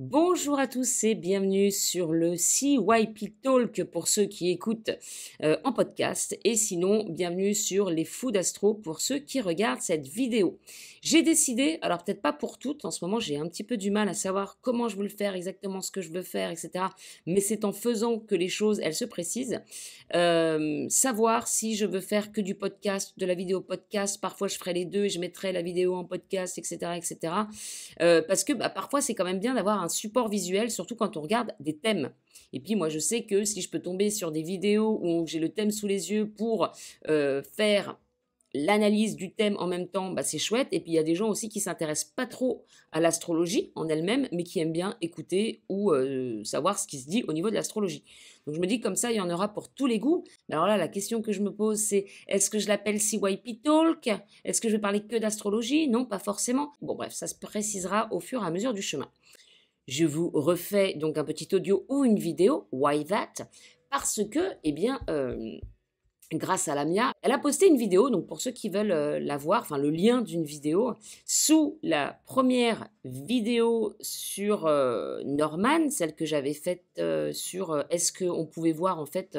Bonjour à tous et bienvenue sur le CYP Talk pour ceux qui écoutent en podcast et sinon bienvenue sur les fous d'astro pour ceux qui regardent cette vidéo. J'ai décidé, alors peut-être pas pour toutes, en ce moment j'ai un petit peu du mal à savoir comment je veux le faire, exactement ce que je veux faire, etc. Mais c'est en faisant que les choses, elles se précisent. Savoir si je veux faire que du podcast, de la vidéo podcast, parfois je ferai les deux et je mettrai la vidéo en podcast, etc. etc. Parce que parfois, c'est quand même bien d'avoir un support visuel, surtout quand on regarde des thèmes. Et puis moi, je sais que si je peux tomber sur des vidéos où j'ai le thème sous les yeux pour faire l'analyse du thème en même temps, c'est chouette. Et puis il y a des gens aussi qui s'intéressent pas trop à l'astrologie en elle-même, mais qui aiment bien écouter ou savoir ce qui se dit au niveau de l'astrologie. Donc je me dis comme ça, il y en aura pour tous les goûts. Mais alors là, la question que je me pose, c'est est-ce que je l'appelle CYP Talk? Est-ce que je vais parler que d'astrologie? Non, pas forcément. Bon bref, ça se précisera au fur et à mesure du chemin. Je vous refais donc un petit audio ou une vidéo, why that? Parce que, grâce à Lamia, elle a posté une vidéo, donc pour ceux qui veulent la voir, enfin le lien d'une vidéo, sous la première vidéo sur Norman, celle que j'avais faite sur est-ce qu'on pouvait voir en fait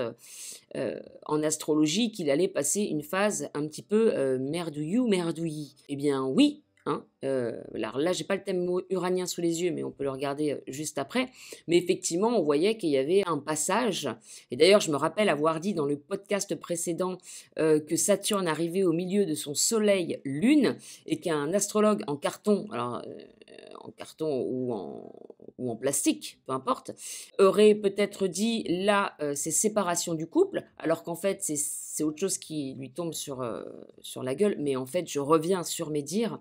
en astrologie qu'il allait passer une phase un petit peu merdouillis. Eh bien oui, hein, alors là, j'ai pas le thème uranien sous les yeux, mais on peut le regarder juste après. Mais effectivement, on voyait qu'il y avait un passage. Et d'ailleurs, je me rappelle avoir dit dans le podcast précédent que Saturne arrivait au milieu de son Soleil Lune et qu'un astrologue en carton, alors en carton ou en plastique, peu importe, aurait peut-être dit là, c'est séparation du couple, alors qu'en fait, c'est autre chose qui lui tombe sur la gueule. Mais en fait, je reviens sur mes dires.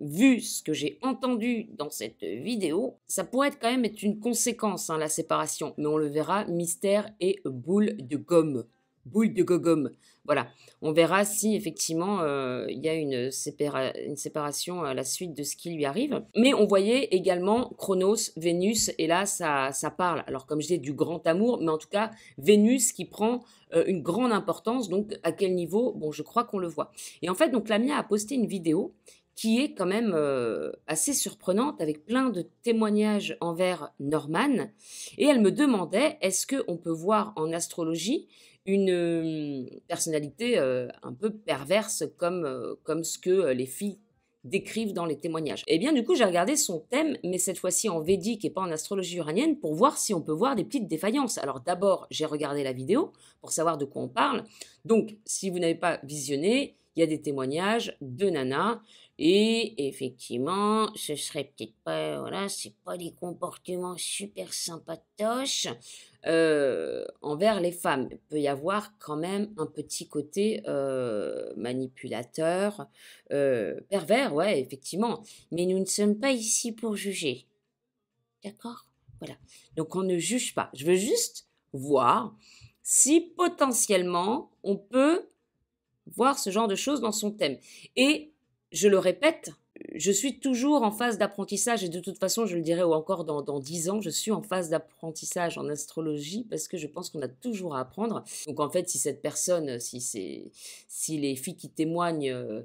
Vu ce que j'ai entendu dans cette vidéo, ça pourrait quand même être une conséquence, hein, la séparation. Mais on le verra, mystère et boule de gomme. Boule de gomme. Voilà. On verra si effectivement il y a une séparation à la suite de ce qui lui arrive. Mais on voyait également Chronos, Vénus, et là ça parle. Alors comme je dis du grand amour, mais en tout cas Vénus qui prend une grande importance. Donc à quel niveau? Bon, je crois qu'on le voit. Et en fait, donc Lamia a posté une vidéo qui est quand même assez surprenante, avec plein de témoignages envers Norman. Et elle me demandait, est-ce qu'on peut voir en astrologie une personnalité un peu perverse comme ce que les filles décrivent dans les témoignages. Et bien du coup j'ai regardé son thème, mais cette fois-ci en védique et pas en astrologie uranienne, pour voir si on peut voir des petites défaillances. Alors d'abord j'ai regardé la vidéo pour savoir de quoi on parle. Donc si vous n'avez pas visionné, il y a des témoignages de Nana. Et effectivement, ce serait peut-être pas, voilà, c'est pas des comportements super sympatoches envers les femmes. Il peut y avoir quand même un petit côté manipulateur, pervers, ouais, effectivement. Mais nous ne sommes pas ici pour juger. D'accord? Voilà. Donc on ne juge pas. Je veux juste voir si potentiellement on peut voir ce genre de choses dans son thème. Et je le répète, je suis toujours en phase d'apprentissage et de toute façon, je le dirai encore dans 10 ans, je suis en phase d'apprentissage en astrologie parce que je pense qu'on a toujours à apprendre. Donc en fait, si cette personne, si les filles qui témoignent,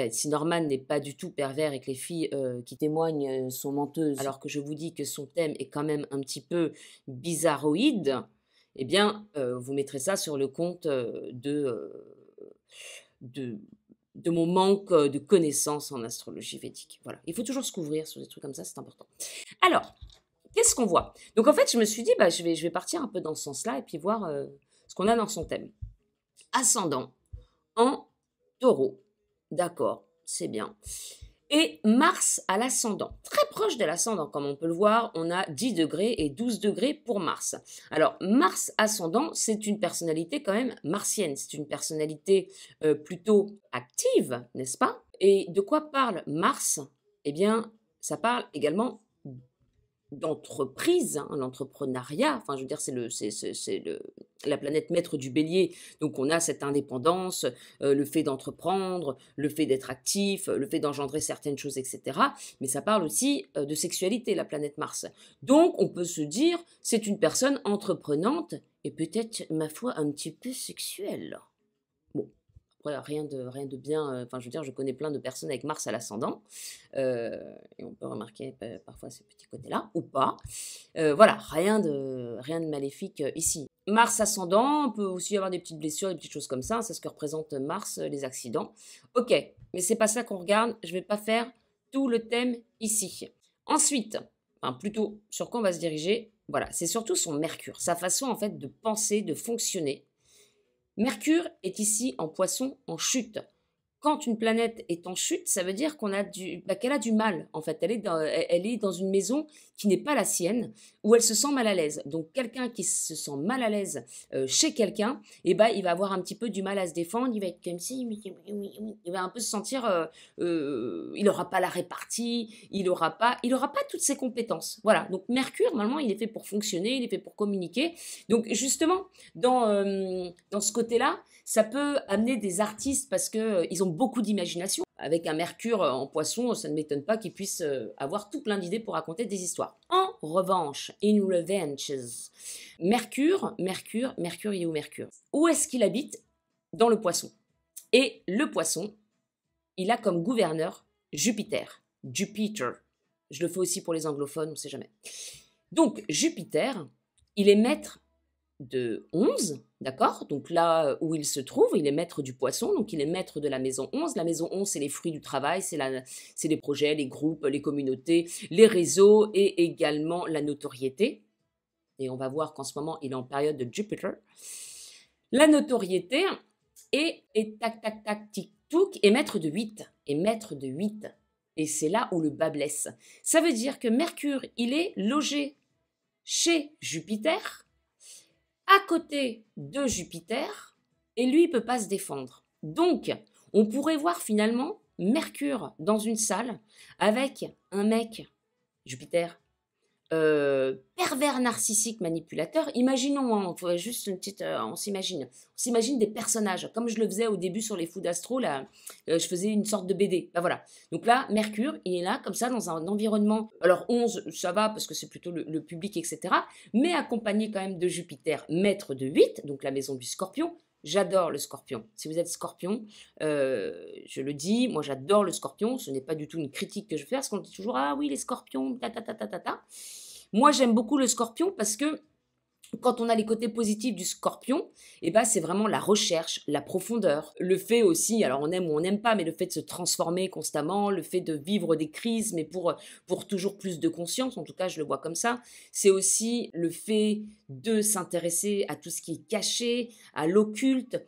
si Norman n'est pas du tout pervers et que les filles qui témoignent sont menteuses, alors que je vous dis que son thème est quand même un petit peu bizarroïde, eh bien, vous mettrez ça sur le compte de, de mon manque de connaissances en astrologie védique. Voilà. Il faut toujours se couvrir sur des trucs comme ça, c'est important. Alors, qu'est-ce qu'on voit? Donc en fait, je me suis dit, je vais partir un peu dans ce sens-là et puis voir ce qu'on a dans son thème. Ascendant en taureau. D'accord, c'est bien. Et Mars à l'ascendant, très proche de l'ascendant, comme on peut le voir, on a 10 degrés et 12 degrés pour Mars. Alors, Mars ascendant, c'est une personnalité quand même martienne, c'est une personnalité plutôt active, n'est-ce pas? Et de quoi parle Mars? Eh bien, ça parle également d'entreprise, hein, l'entrepreneuriat, enfin je veux dire c'est la planète maître du bélier, donc on a cette indépendance, le fait d'entreprendre, le fait d'être actif, le fait d'engendrer certaines choses, etc. Mais ça parle aussi de sexualité, la planète Mars. Donc on peut se dire, c'est une personne entreprenante et peut-être, ma foi, un petit peu sexuelle. Bon, Après, rien de bien, enfin, je veux dire, je connais plein de personnes avec Mars à l'ascendant, et on peut remarquer parfois ces petits côtés-là, ou pas. Voilà, rien de maléfique ici. Mars ascendant, on peut aussi avoir des petites blessures, des petites choses comme ça, c'est ce que représente Mars, les accidents. Ok, mais c'est pas ça qu'on regarde, je vais pas faire tout le thème ici. Ensuite, enfin plutôt sur quoi on va se diriger, voilà, c'est surtout son Mercure, sa façon en fait de penser, de fonctionner. Mercure est ici en poisson en chute. Quand une planète est en chute, ça veut dire qu'elle a du mal, en fait. Elle est dans une maison qui n'est pas la sienne, où elle se sent mal à l'aise. Donc, quelqu'un qui se sent mal à l'aise chez quelqu'un, eh ben, il va avoir un petit peu du mal à se défendre. Il va être comme si, il va un peu se sentir, il n'aura pas la répartie, il n'aura pas toutes ses compétences. Voilà. Donc, Mercure, normalement, il est fait pour fonctionner, il est fait pour communiquer. Donc, justement, dans ce côté-là, ça peut amener des artistes parce qu'ils ont beaucoup d'imagination. Avec un Mercure en poisson, ça ne m'étonne pas qu'ils puissent avoir tout plein d'idées pour raconter des histoires. En revanche, in revenges, Mercure, il est où Mercure? Où est-ce qu'il habite? Dans le poisson. Et le poisson, il a comme gouverneur Jupiter. Jupiter. Je le fais aussi pour les anglophones, on ne sait jamais. Donc, Jupiter, il est maître de 11, d'accord? Donc là où il se trouve, il est maître du poisson, donc il est maître de la maison 11. La maison 11, c'est les fruits du travail, c'est les projets, les groupes, les communautés, les réseaux et également la notoriété. Et on va voir qu'en ce moment, il est en période de Jupiter. La notoriété et tac, tac, tac, tic, touc, est maître de 8. Et maître de 8. Et c'est là où le bas blesse. Ça veut dire que Mercure, il est logé chez Jupiter, à côté de Jupiter, et lui, il ne peut pas se défendre. Donc, on pourrait voir finalement Mercure dans une salle avec un mec, Jupiter, pervers narcissique manipulateur. Imaginons, hein, juste une petite, on s'imagine des personnages, comme je le faisais au début sur les fous d'astro, là, je faisais une sorte de BD. Ben voilà. Donc là, Mercure, il est là, comme ça, dans un environnement. Alors 11, ça va, parce que c'est plutôt le public, etc. Mais accompagné quand même de Jupiter, maître de 8, donc la maison du Scorpion. J'adore le Scorpion. Si vous êtes Scorpion, je le dis, moi j'adore le Scorpion. Ce n'est pas du tout une critique que je fais, parce qu'on dit toujours ah oui les Scorpions, ta ta ta ta ta ta. Moi j'aime beaucoup le Scorpion parce que quand on a les côtés positifs du Scorpion, eh ben, c'est vraiment la recherche, la profondeur. Le fait aussi, alors on aime ou on n'aime pas, mais le fait de se transformer constamment, le fait de vivre des crises, mais pour toujours plus de conscience, en tout cas je le vois comme ça. C'est aussi le fait de s'intéresser à tout ce qui est caché, à l'occulte,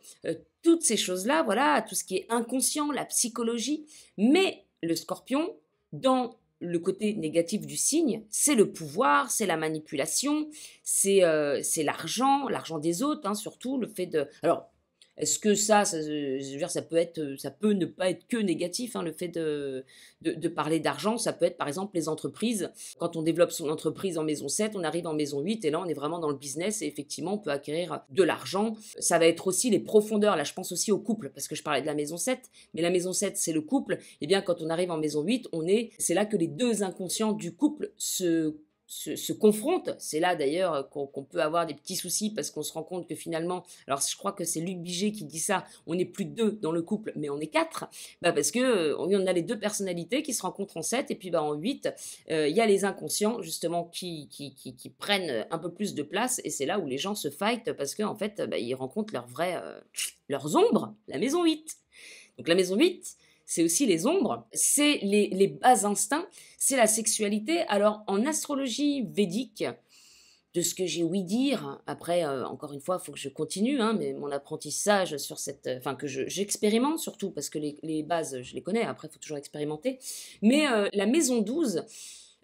toutes ces choses-là, voilà, à tout ce qui est inconscient, la psychologie. Mais le Scorpion, dans le côté négatif du signe, c'est le pouvoir, c'est la manipulation, c'est l'argent des autres, hein, surtout le fait de. Alors, est-ce que je veux dire, ça peut ne pas être que négatif, hein, le fait de parler d'argent, ça peut être par exemple les entreprises. Quand on développe son entreprise en maison 7, on arrive en maison 8 et là on est vraiment dans le business et effectivement on peut acquérir de l'argent. Ça va être aussi les profondeurs, là je pense aussi au couple parce que je parlais de la maison 7, mais la maison 7 c'est le couple. Et bien quand on arrive en maison 8, c'est là que les deux inconscients du couple se confrontent. C'est là d'ailleurs qu'on peut avoir des petits soucis parce qu'on se rend compte que finalement, alors je crois que c'est Luc Biget qui dit ça, on n'est plus deux dans le couple, mais on est quatre, parce que on a les deux personnalités qui se rencontrent en 7 et puis en 8, il y a les inconscients justement qui prennent un peu plus de place et c'est là où les gens se fightent parce qu'en fait, ils rencontrent leurs ombres, la maison 8. Donc la maison 8, c'est aussi les ombres, c'est les bas instincts, c'est la sexualité. Alors, en astrologie védique, de ce que j'ai ouï dire, après, encore une fois, il faut que je continue, hein, mais mon apprentissage sur enfin, que j'expérimente surtout, parce que les bases, je les connais, après, il faut toujours expérimenter. Mais la maison 12,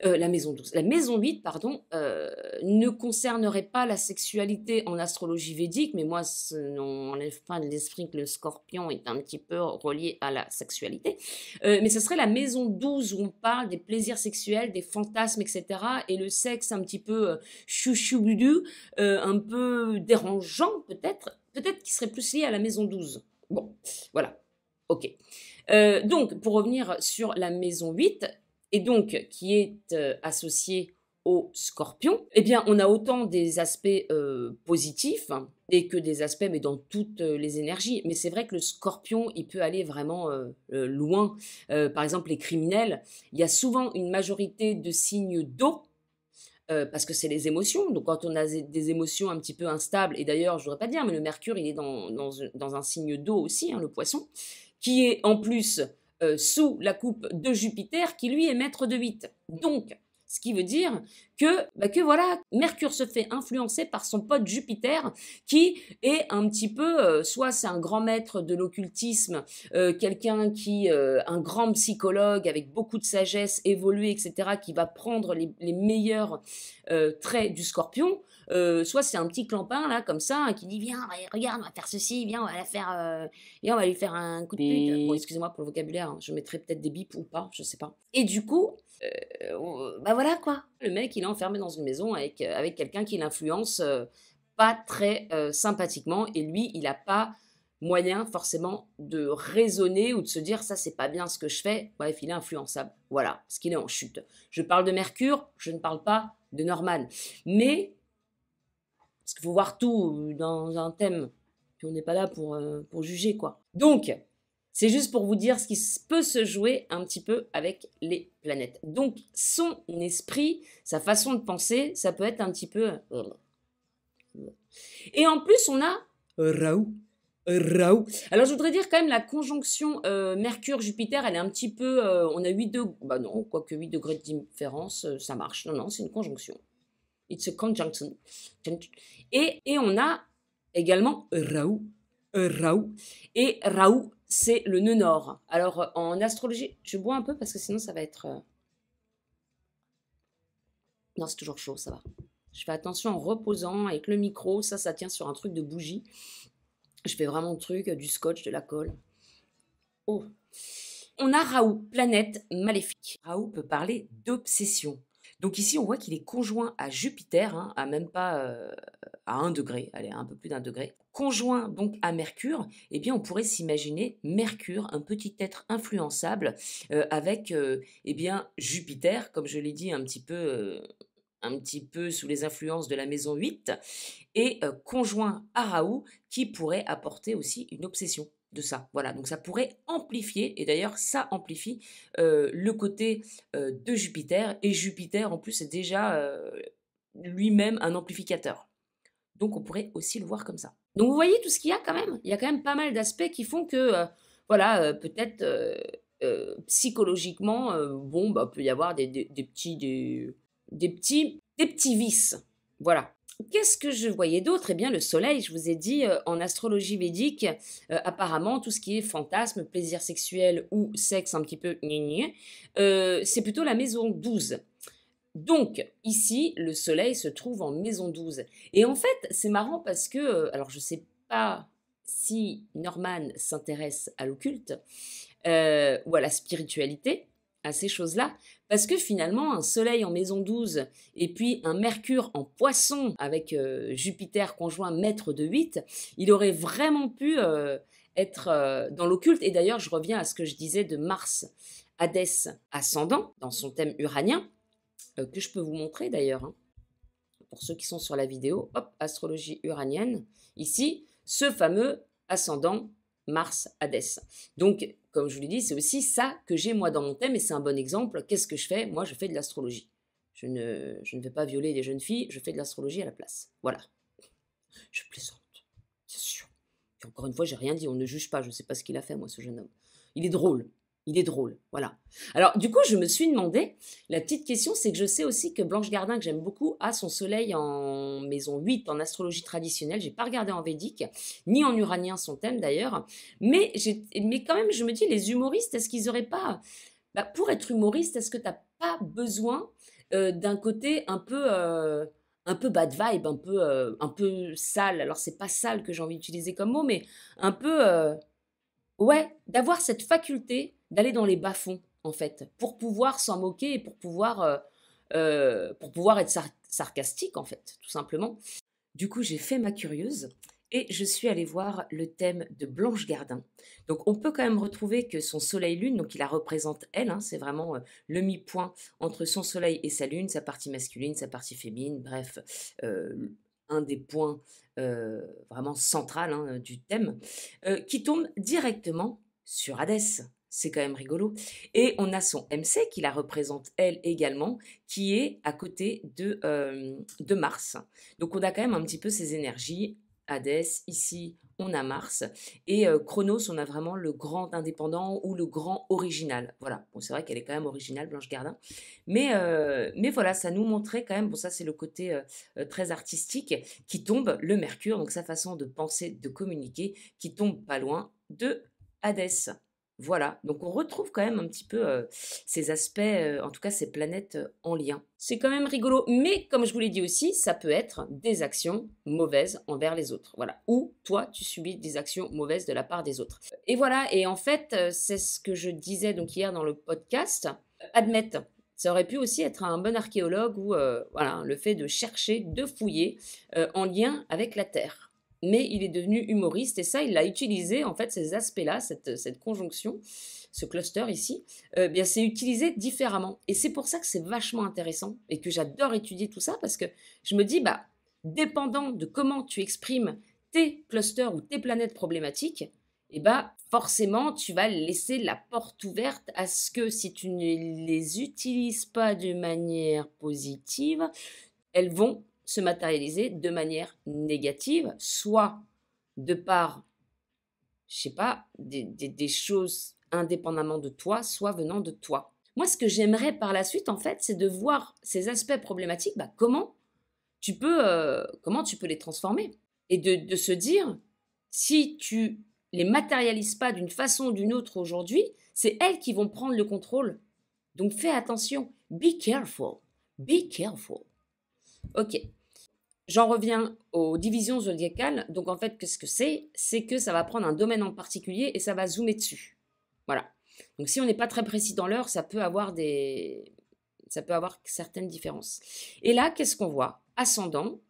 la maison 8, pardon, ne concernerait pas la sexualité en astrologie védique, mais moi, on n'enlève pas de l'esprit que le Scorpion est un petit peu relié à la sexualité. Mais ce serait la maison 12 où on parle des plaisirs sexuels, des fantasmes, etc. Et le sexe un petit peu chouchouboudou, un peu dérangeant peut-être qu'il serait plus lié à la maison 12. Bon, voilà, ok. Donc, pour revenir sur la maison 8, et donc qui est associé au Scorpion, eh bien, on a autant des aspects positifs et que des aspects, mais dans toutes les énergies. Mais c'est vrai que le Scorpion, il peut aller vraiment loin. Par exemple, les criminels, il y a souvent une majorité de signes d'eau parce que c'est les émotions. Donc, quand on a des émotions un petit peu instables, et d'ailleurs, je ne voudrais pas dire, mais le Mercure, il est dans un signe d'eau aussi, hein, le poisson, qui est en plus sous la coupe de Jupiter, qui lui est maître de 8. Donc, ce qui veut dire que voilà, Mercure se fait influencer par son pote Jupiter, qui est un petit peu, soit c'est un grand maître de l'occultisme, quelqu'un un grand psychologue avec beaucoup de sagesse, évolué, etc., qui va prendre les meilleurs traits du Scorpion, soit c'est un petit clampin là comme ça qui dit viens regarde on va faire ceci, viens on va la faire viens on va lui faire un coup de pute. Bon excusez-moi pour le vocabulaire, hein, je mettrai peut-être des bips ou pas, je sais pas. Et du coup bah voilà quoi, le mec il est enfermé dans une maison avec quelqu'un qui l'influence pas très sympathiquement et lui il a pas moyen forcément de raisonner ou de se dire ça c'est pas bien ce que je fais, bref il est influençable, voilà, parce qu'il est en chute. Je parle de Mercure, je ne parle pas de Norman, mais parce qu'il faut voir tout dans un thème, puis on n'est pas là pour juger quoi. Donc c'est juste pour vous dire ce qui peut se jouer un petit peu avec les planètes. Donc son esprit, sa façon de penser, ça peut être un petit peu et en plus on a Raoult. Raoult. Alors je voudrais dire quand même la conjonction Mercure-Jupiter, elle est un petit peu, on a 8 degrés, bah non, quoique 8 degrés de différence, ça marche. Non, non, c'est une conjonction. It's a conjunction. Et on a également Raoult. Raoult. Et Raoult, c'est le nœud nord. Alors en astrologie, je bois un peu parce que sinon ça va être... Non, c'est toujours chaud, ça va. Je fais attention en reposant avec le micro, ça tient sur un truc de bougie. Je fais vraiment le truc, du scotch, de la colle. Oh. On a Raoult, planète maléfique. Raoult peut parler d'obsession. Donc ici, on voit qu'il est conjoint à Jupiter, hein, à même pas à 1 degré, allez, un peu plus d'1 degré. Conjoint donc à Mercure, eh bien on pourrait s'imaginer Mercure, un petit être influençable, avec eh bien Jupiter, comme je l'ai dit, un petit peu sous les influences de la maison 8, et conjoint à Raoult, qui pourrait apporter aussi une obsession de ça. Voilà, donc ça pourrait amplifier, et d'ailleurs ça amplifie le côté de Jupiter, et Jupiter en plus est déjà lui-même un amplificateur. Donc on pourrait aussi le voir comme ça. Donc vous voyez tout ce qu'il y a quand même. Il y a quand même pas mal d'aspects qui font que, voilà, peut-être psychologiquement, bon, bah, peut y avoir des petits vices. Voilà. Qu'est-ce que je voyais d'autre? Eh bien, le soleil, je vous ai dit, en astrologie védique, apparemment, tout ce qui est fantasme, plaisir sexuel ou sexe un petit peu c'est plutôt la maison 12. Donc, ici, le soleil se trouve en maison 12. Et en fait, c'est marrant parce que, alors je ne sais pas si Norman s'intéresse à l'occulte ou à la spiritualité, à ces choses-là, parce que finalement, un soleil en maison 12 et puis un Mercure en poisson avec Jupiter conjoint maître de 8, il aurait vraiment pu être dans l'occulte. Et d'ailleurs, je reviens à ce que je disais de Mars, Hadès, ascendant, dans son thème uranien, que je peux vous montrer d'ailleurs, hein, pour ceux qui sont sur la vidéo. Hop, astrologie uranienne. Ici, ce fameux ascendant Mars Hadès. Donc, comme je vous l'ai dit, c'est aussi ça que j'ai moi dans mon thème et c'est un bon exemple. Qu'est-ce que je fais? Moi, je fais de l'astrologie. Je ne vais pas violer les jeunes filles, je fais de l'astrologie à la place. Voilà. Je plaisante, c'est sûr. Et encore une fois, j'ai rien dit, on ne juge pas, je ne sais pas ce qu'il a fait, moi, ce jeune homme. Il est drôle. Il est drôle, voilà. Alors, du coup, je me suis demandé, la petite question, c'est que je sais aussi que Blanche Gardin, que j'aime beaucoup, a son soleil en maison 8 en astrologie traditionnelle. J'ai pas regardé en védique, ni en uranien son thème d'ailleurs. Mais quand même, je me dis, les humoristes, est-ce qu'ils auraient pas... Bah, pour être humoriste, est-ce que tu n'as pas besoin d'un côté un peu bad vibe, un peu sale? Alors, c'est pas sale que j'ai envie d'utiliser comme mot, mais un peu... ouais, d'avoir cette faculté d'aller dans les bas-fonds, en fait, pour pouvoir s'en moquer et pour pouvoir être sarcastique, en fait, tout simplement. Du coup, j'ai fait ma curieuse Et je suis allée voir le thème de Blanche Gardin. Donc on peut quand même retrouver que son soleil-lune, donc il la représente elle, hein, c'est vraiment le mi-point entre son soleil et sa lune, sa partie masculine, sa partie féminine, bref, un des points vraiment central hein, du thème, qui tombe directement sur Hadès. C'est quand même rigolo. Et on a son MC qui la représente elle également, qui est à côté de Mars. Donc on a quand même un petit peu ces énergies. Hadès, ici on a Mars, et Chronos, on a vraiment le grand indépendant ou le grand original. Voilà, bon, c'est vrai qu'elle est quand même originale, Blanche Gardin, mais voilà, ça nous montrait quand même, bon ça c'est le côté très artistique, qui tombe, le Mercure, donc sa façon de penser, de communiquer, qui tombe pas loin de Hadès. Voilà, donc on retrouve quand même un petit peu ces aspects, en tout cas ces planètes en lien. C'est quand même rigolo, mais comme je vous l'ai dit aussi, ça peut être des actions mauvaises envers les autres. Voilà, ou toi, tu subis des actions mauvaises de la part des autres. Et voilà, et en fait, c'est ce que je disais donc hier dans le podcast, admettre. Ça aurait pu aussi être un bon archéologue ou voilà, le fait de chercher, de fouiller en lien avec la Terre. Mais il est devenu humoriste et ça, il l'a utilisé, en fait, ces aspects-là, cette conjonction, ce cluster ici, bien c'est utilisé différemment. Et c'est pour ça que c'est vachement intéressant et que j'adore étudier tout ça parce que je me dis, bah, dépendant de comment tu exprimes tes clusters ou tes planètes problématiques, et bah, forcément, tu vas laisser la porte ouverte à ce que si tu ne les utilises pas de manière positive, elles vont se matérialiser de manière négative, soit de par, je sais pas, des choses indépendamment de toi, soit venant de toi. Moi, ce que j'aimerais par la suite, en fait, c'est de voir ces aspects problématiques, bah, comment tu peux les transformer et de se dire, si tu les matérialises pas d'une façon ou d'une autre aujourd'hui, c'est elles qui vont prendre le contrôle. Donc fais attention, be careful, be careful. Ok, j'en reviens aux divisions zodiacales. Donc en fait, qu'est-ce que c'est? C'est que ça va prendre un domaine en particulier et ça va zoomer dessus. Voilà. Donc si on n'est pas très précis dans l'heure, ça peut avoir certaines différences. Et là, qu'est-ce qu'on voit? Ascendant,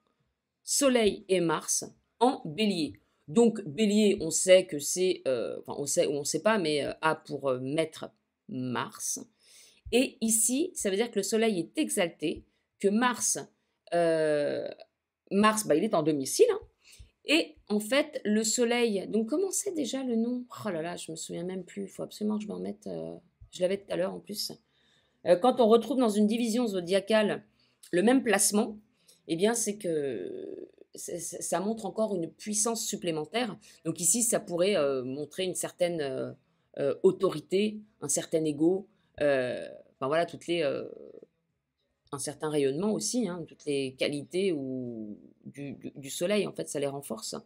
Soleil et Mars en Bélier. Donc Bélier, on sait que c'est, enfin on sait ou on ne sait pas, mais A pour maître Mars. Et ici, ça veut dire que le Soleil est exalté, que Mars, bah, il est en domicile, hein. Et en fait, le Soleil, donc comment c'est déjà le nom? Oh là là, je me souviens même plus, il faut absolument que je m'en mette, je l'avais tout à l'heure en plus. Quand on retrouve dans une division zodiacale le même placement, eh bien c'est que ça montre encore une puissance supplémentaire. Donc ici, ça pourrait montrer une certaine autorité, un certain ego, enfin voilà, un certain rayonnement aussi, hein, toutes les qualités du soleil, en fait, ça les renforce.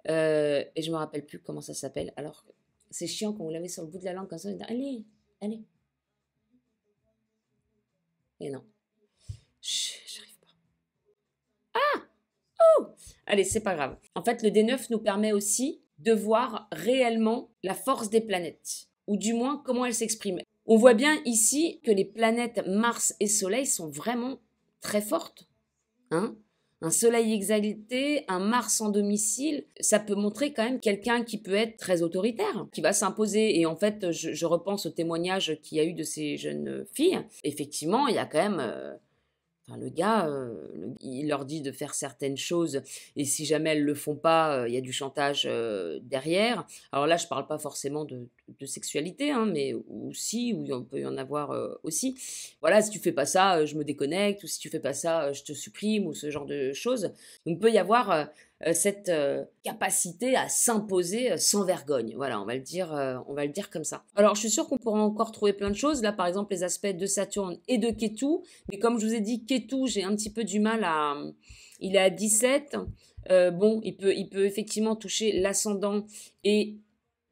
Et je me rappelle plus comment ça s'appelle. Alors, c'est chiant quand vous l'avez sur le bout de la langue comme ça. Allez, allez. Et non, j'arrive pas. Oh, allez, c'est pas grave. En fait, le D9 nous permet aussi de voir réellement la force des planètes, ou du moins comment elles s'expriment. On voit bien ici que les planètes Mars et Soleil sont vraiment très fortes, hein. Un Soleil exalté, un Mars en domicile, ça peut montrer quand même quelqu'un qui peut être très autoritaire, qui va s'imposer. Et en fait, je repense au témoignage qu'il y a eu de ces jeunes filles. Effectivement, il y a quand même enfin, le gars, il leur dit de faire certaines choses et si jamais elles le font pas, il y a du chantage derrière. Alors là, je parle pas forcément de sexualité, hein, mais aussi, où il peut y en avoir aussi. Voilà, si tu fais pas ça, je me déconnecte, ou si tu fais pas ça, je te supprime, ou ce genre de choses. Donc, il peut y avoir cette capacité à s'imposer sans vergogne. Voilà, on va le dire comme ça. Alors, je suis sûre qu'on pourra encore trouver plein de choses. Là, par exemple, les aspects de Saturne et de Ketu. Mais comme je vous ai dit, Ketu, j'ai un petit peu du mal à... Il est à 17. Bon, il peut effectivement toucher l'ascendant et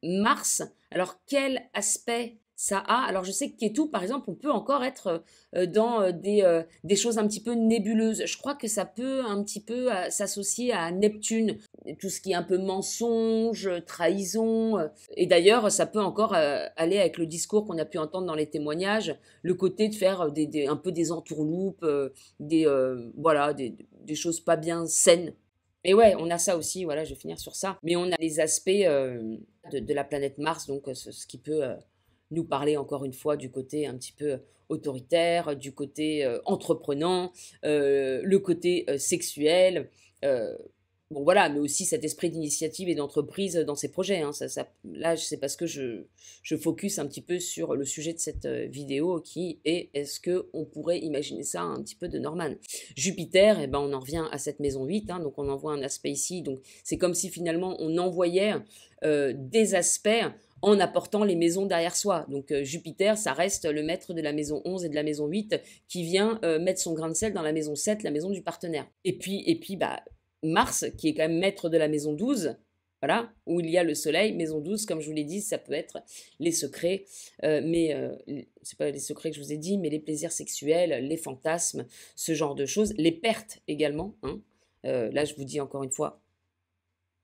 Mars. Alors, quel aspect ça a? Alors, je sais que Ketu, par exemple, on peut encore être dans des choses un petit peu nébuleuses. Je crois que ça peut un petit peu s'associer à Neptune, tout ce qui est un peu mensonge, trahison. Et d'ailleurs, ça peut encore aller avec le discours qu'on a pu entendre dans les témoignages, le côté de faire un peu des entourloupes, voilà, des choses pas bien saines. Et ouais, on a ça aussi, voilà, je vais finir sur ça. Mais on a les aspects de la planète Mars, donc ce qui peut nous parler encore une fois du côté un petit peu autoritaire, du côté entreprenant, le côté sexuel. euh, bon voilà, mais aussi cet esprit d'initiative et d'entreprise dans ses projets, hein. Là, c'est parce que je focus un petit peu sur le sujet de cette vidéo qui est est-ce qu'on pourrait imaginer ça un petit peu de Norman. Jupiter, eh ben, on en revient à cette maison 8, hein, donc on envoie un aspect ici, donc c'est comme si finalement on envoyait des aspects en apportant les maisons derrière soi. Donc Jupiter, ça reste le maître de la maison 11 et de la maison 8 qui vient mettre son grain de sel dans la maison 7, la maison du partenaire. Et puis bah, Mars, qui est quand même maître de la maison 12, voilà, où il y a le soleil, maison 12, comme je vous l'ai dit, ça peut être les secrets, mais c'est pas les secrets que je vous ai dit, mais les plaisirs sexuels, les fantasmes, ce genre de choses, les pertes également, hein. Là, je vous dis encore une fois,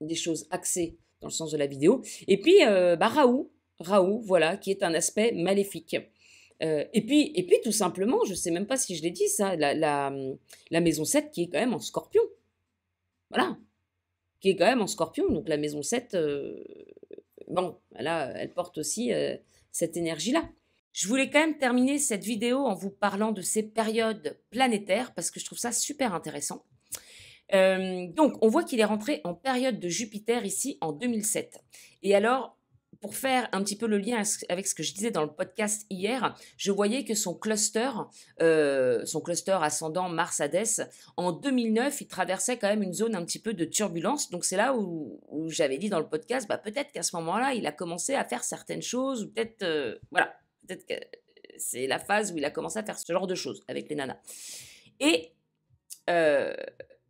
des choses axées dans le sens de la vidéo. Et puis, bah, Raoult, voilà, qui est un aspect maléfique. Et puis, tout simplement, je ne sais même pas si je l'ai dit, ça, la maison 7 qui est quand même en scorpion. Voilà, qui est quand même en scorpion. Donc la maison 7, bon, là, elle porte aussi cette énergie-là. Je voulais quand même terminer cette vidéo en vous parlant de ces périodes planétaires parce que je trouve ça super intéressant. Donc, on voit qu'il est rentré en période de Jupiter ici en 2007. Et alors, pour faire un petit peu le lien avec ce que je disais dans le podcast hier, je voyais que son cluster ascendant Mars-Hadès, en 2009, il traversait quand même une zone un petit peu de turbulence. Donc, c'est là où j'avais dit dans le podcast, bah, peut-être qu'à ce moment-là, il a commencé à faire certaines choses, ou peut-être, voilà, peut-être que c'est la phase où il a commencé à faire ce genre de choses avec les nanas. Et euh,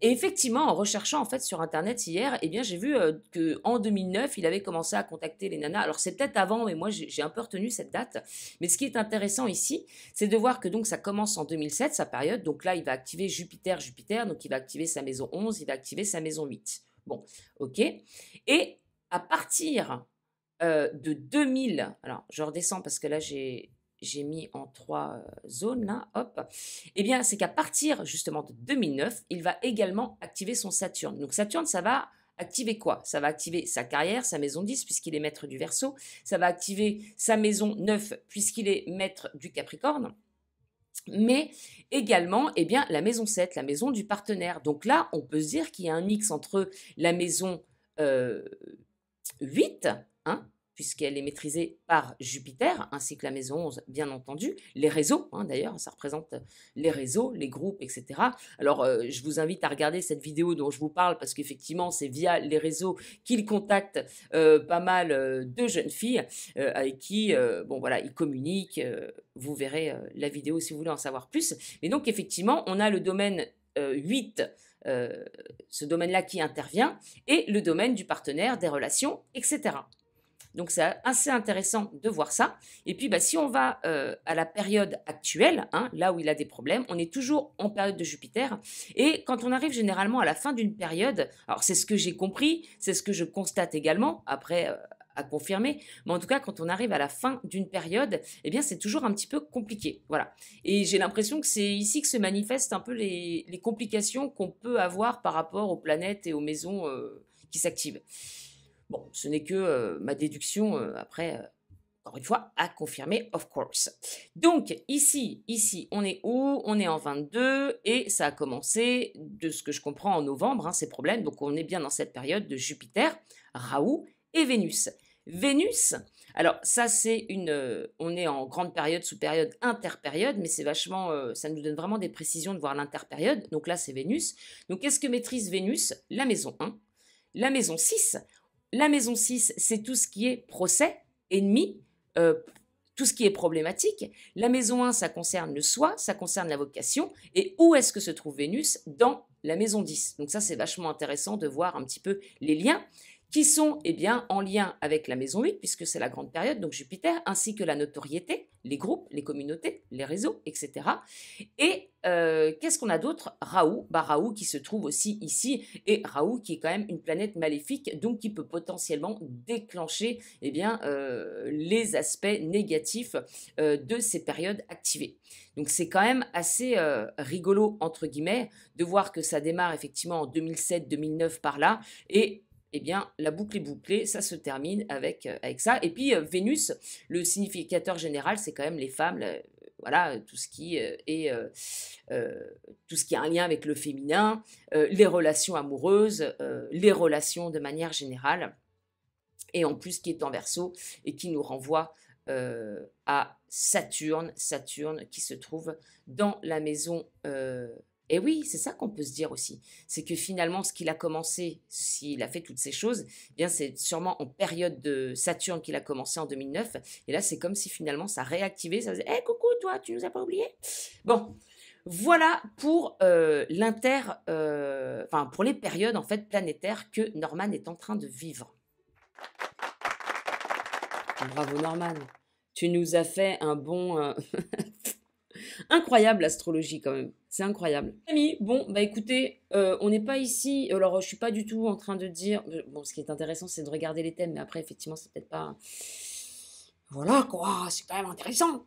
et effectivement, en recherchant en fait sur internet hier, eh bien j'ai vu que en 2009, il avait commencé à contacter les nanas. Alors c'est peut-être avant, mais moi j'ai un peu retenu cette date. Mais ce qui est intéressant ici, c'est de voir que donc ça commence en 2007 sa période. Donc là, il va activer Jupiter, donc il va activer sa maison 11, il va activer sa maison 8. Bon, ok. Et à partir de 2000, alors je redescends parce que là j'ai mis en 3 zones, là, hop. Eh bien, c'est qu'à partir justement de 2009, il va également activer son Saturne. Donc Saturne, ça va activer quoi? Ça va activer sa carrière, sa maison 10, puisqu'il est maître du Verseau. Ça va activer sa maison 9, puisqu'il est maître du Capricorne. Mais également, eh bien, la maison 7, la maison du partenaire. Donc là, on peut se dire qu'il y a un mix entre la maison 8, hein, puisqu'elle est maîtrisée par Jupiter, ainsi que la maison 11, bien entendu. Les réseaux, hein, d'ailleurs, ça représente les réseaux, les groupes, etc. Alors, je vous invite à regarder cette vidéo dont je vous parle, parce qu'effectivement, c'est via les réseaux qu'il contacte pas mal de jeunes filles avec qui, bon voilà, il communique. Vous verrez la vidéo si vous voulez en savoir plus. Mais donc, effectivement, on a le domaine 8, ce domaine-là qui intervient, et le domaine du partenaire, des relations, etc. Donc c'est assez intéressant de voir ça. Et puis bah, si on va à la période actuelle, hein, là où il a des problèmes, on est toujours en période de Jupiter. Et quand on arrive généralement à la fin d'une période, alors c'est ce que j'ai compris, c'est ce que je constate également, après à confirmer, mais en tout cas quand on arrive à la fin d'une période, eh bien c'est toujours un petit peu compliqué. Voilà. Et j'ai l'impression que c'est ici que se manifestent un peu les complications qu'on peut avoir par rapport aux planètes et aux maisons qui s'activent. Bon, ce n'est que ma déduction, après, encore une fois, à confirmer, of course. Donc, ici, on est où? On est en 22 et ça a commencé, de ce que je comprends, en novembre, hein, ces problèmes. Donc, on est bien dans cette période de Jupiter, Raoult et Vénus. Vénus, alors ça c'est on est en grande période, sous période, interpériode, mais c'est vachement, ça nous donne vraiment des précisions de voir l'interpériode. Donc là c'est Vénus. Donc qu'est-ce que maîtrise Vénus? La maison 1, la maison 6. La maison 6, c'est tout ce qui est procès, ennemi, euh, tout ce qui est problématique. La maison 1, ça concerne le soi, ça concerne la vocation. Et où est-ce que se trouve Vénus? Dans la maison 10. Donc ça, c'est vachement intéressant de voir un petit peu les liens. qui sont eh bien, en lien avec la maison 8, puisque c'est la grande période, donc Jupiter, ainsi que la notoriété, les groupes, les communautés, les réseaux, etc. Et qu'est-ce qu'on a d'autre? Raoult, Raoult qui se trouve aussi ici, et Raoult qui est quand même une planète maléfique, donc qui peut potentiellement déclencher eh bien, les aspects négatifs de ces périodes activées. Donc c'est quand même assez rigolo, entre guillemets, de voir que ça démarre effectivement en 2007-2009 par là, et eh bien, la boucle est bouclée, ça se termine avec ça. Et puis, Vénus, le significateur général, c'est quand même les femmes, voilà, tout ce qui tout ce qui a un lien avec le féminin, les relations amoureuses, les relations de manière générale, et en plus qui est en Verseau et qui nous renvoie à Saturne, Saturne qui se trouve dans la maison. Et oui, c'est ça qu'on peut se dire aussi. C'est que finalement, ce qu'il a commencé, s'il a fait toutes ces choses, eh bien c'est sûrement en période de Saturne qu'il a commencé en 2009. Et là, c'est comme si finalement ça réactivait, ça faisait « Hé, coucou, toi, tu nous as pas oublié ?» Bon, voilà pour enfin pour les périodes en fait planétaires que Norman est en train de vivre. Bravo Norman, tu nous as fait un bon... Incroyable l'astrologie quand même, c'est incroyable. Amis, bon, bah écoutez, on n'est pas ici, alors je suis pas du tout en train de dire... Bon, ce qui est intéressant, c'est de regarder les thèmes, mais après, effectivement, c'est peut-être pas... Voilà, quoi, c'est quand même intéressant.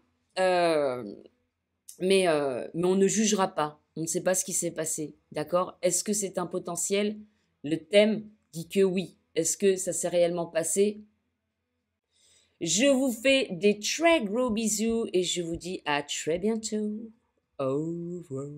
Mais on ne jugera pas, on ne sait pas ce qui s'est passé, d'accord? Est-ce que c'est un potentiel? Le thème dit que oui. Est-ce que ça s'est réellement passé? Je vous fais des très gros bisous et je vous dis à très bientôt. Au revoir.